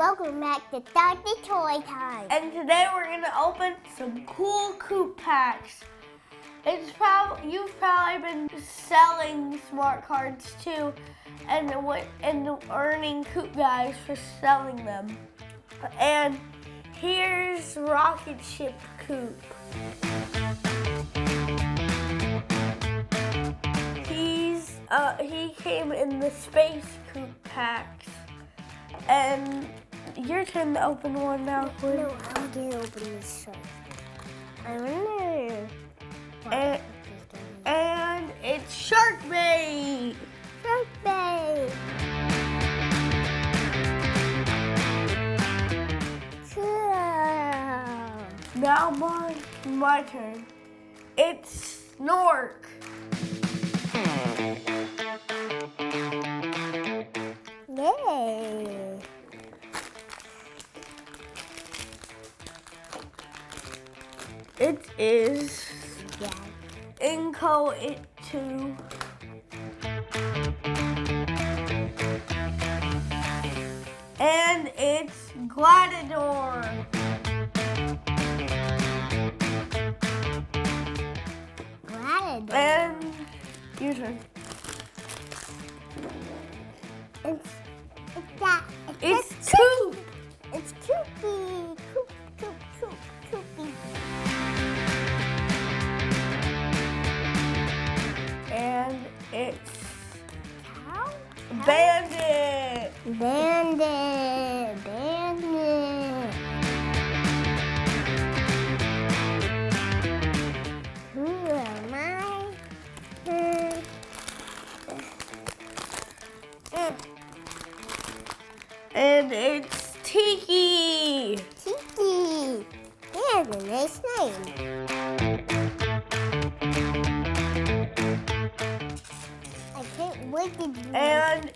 Welcome back to TIKI Toy Time. And today we're gonna open some cool Coop packs. You've probably been selling smart cards too, and earning Coop guys for selling them. And here's Rocket Ship Coop. He came in the Space Coop packs. And your turn to open one now, Quinn. No, I'm gonna open this first. I wonder. And it's Shark Bait. Shark Bait. Cool. Now my turn. It's Snork. Yay. It is Yeah. Inco It 2. And it's Gladiator. Gladiator. And your turn. It's Coop. It's Coopy. Coopy. And it's Cow? Bandit. Bandit. Who am I? And it's TIKI. TIKI. Yeah, a nice name. I can't wait to do And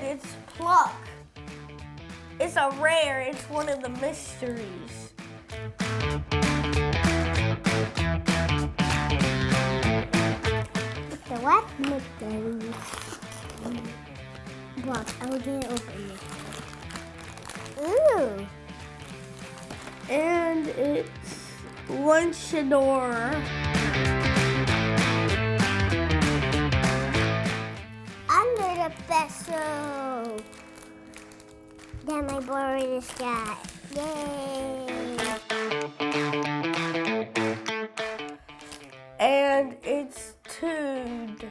it's Pluck. It's a rare. It's one of the mysteries. So what mystery? Box. I'm gonna open it. Ooh. And it's Lunchador. Under the vessel. Then I borrowed this guy. Yay. And it's Tuned.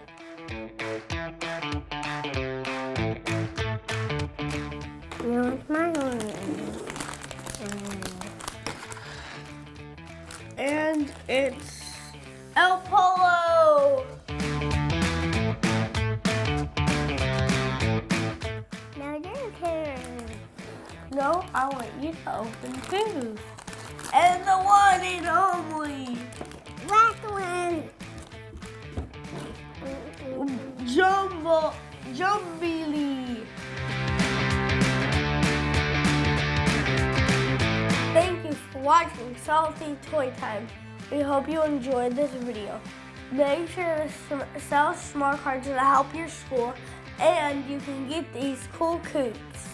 No, it's my one. And it's El Polo. Now your turn. No, I want you to open too. And the one and only Black one. Jumbly. Thank you for watching Salty Toy Time. We hope you enjoyed this video. Make sure to sell smart cards to help your school, and you can get these cool Coops.